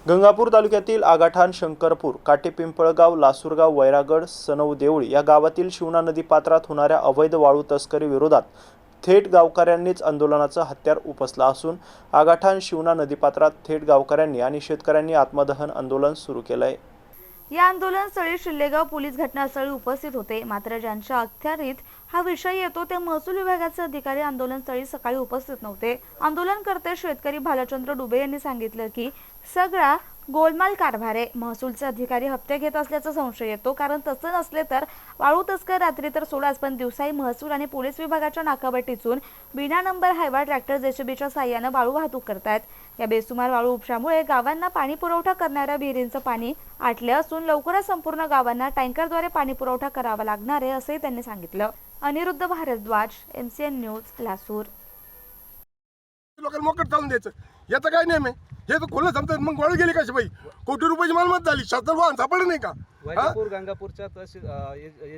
गंगापूर तालुक्यातील आगाठाण, शंकरपूर, काटेपिंपळगाव, लासूरगाव, वैरागड, सनव देवळी या गावातील शिवना नदी पात्रात होणाऱ्या अवैध वाळू तस्करी विरोधात थेट गावकऱ्यांनीच आंदोलनाचं हत्यार उपसलं असून आगाठाण शिवना नदीपात्रात थेट गावकऱ्यांनी आणि शेतकऱ्यांनी आत्मदहन आंदोलन सुरू केलंय। या आंदोलनस्थळी शिल्लेगाव पोलीस घटनास्थळी उपस्थित होते। मात्र ज्यांच्या अखत्यारीत हा विषय येतो ते महसूल विभागाचे अधिकारी आंदोलनस्थळी सकाळी उपस्थित नव्हते। आंदोलनकर्ते शेतकरी भालचंद्र डुबे यांनी सांगितलं की सगळा गोलमाल कारभार आहे। महसूलचे अधिकारी हप्ते घेत असल्याचा संशय येतो, कारण तसं नसले तर वाळू तस्कर रात्री तर सोडाच पण दिवसाही महसूल आणि पोलीस विभागाच्या नाकाबट्टीतून बिना नंबर हायवा ट्रॅक्टर जेसीबीच्या साह्याने वाळू वाहतूक करतात। या बेसुमार वाळू उपशामुळे गावांना पाणी पुरवठा करणाऱ्या विहिरींचं पाणी आटले असून लवकरच संपूर्ण गावांना टँकरद्वारे पाणी पुरवठा करावा लागणार आहे असंही त्यांनी सांगितलं। Anirudh Bharadwaj, MCN news, Lasur. लोकांना मोकट चालून द्यायचं याचं काय नेम आहे? हे तर खुलं समजतात, मग गोळ गेली कशी बाई? कोटी रुपयाची मालमत्ता झाली, शास्त्र वाहन सापडलं नाही का? वैजापूर गंगापूरच्या तहसील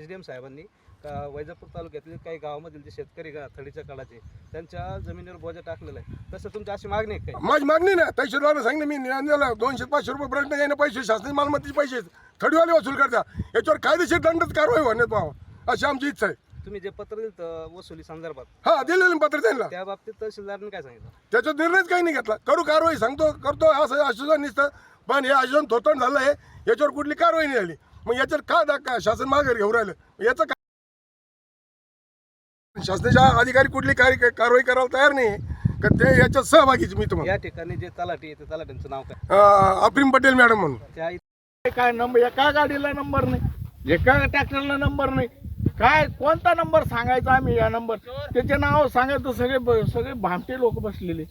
SDM साहेबांनी वैजापूर तालुक्यातील काही गावामधील जे शेतकरी थडीच्या काळाचे त्यांच्या जमिनीवर बोजा टाकलेला आहे, तसं तुमची अशी मागणी आहे काय? माझी मागणी ना तहसीलदारांना सांगितलं मी निरांजला 200-500 रुपये प्रश्न घेणं पैसे शासनाची मालमत्तेचे पैसे थडीवाले वसूल करता, याच्यावर कायदेशीर दंडात कारवाई होण्यात पाहावं अशी आमची इच्छा आहे। तुम्ही जे पत्र दिलं वसुली संदर्भात हा दिलेलं पत्र त्यांना, त्या बाबतीत तहसीलदारांनी काय सांगितलं? त्याच्यात निर्णयच काही नाही घेतला। करू कारवाई सांगतो करतो असं आश्वासन निसतं, पण हे आश्वासन थोतण झालं आहे, याच्यावर कुठली कारवाई नाही झाली। मग याच्यावर का धक्का शासन माघार घेऊन राहिलं? याचं शासनाच्या अधिकारी कुठली कारवाई करायला तयार नाही का ते याच्यात सहभागीच। मी तुम्हाला या ठिकाणी जे तलाठी आहे, त्या तलाठ्यांचं नाव काय? अफरीन पटेल मॅडम म्हणून। त्या काय नंबर, एका गाडीला नंबर नाही, एका ट्रॅक्टरला नंबर नाही, काय कोणता नंबर सांगायचा आम्ही? या नंबर त्याचे नाव सांगायचं, सगळे भामटे लोक बसलेले।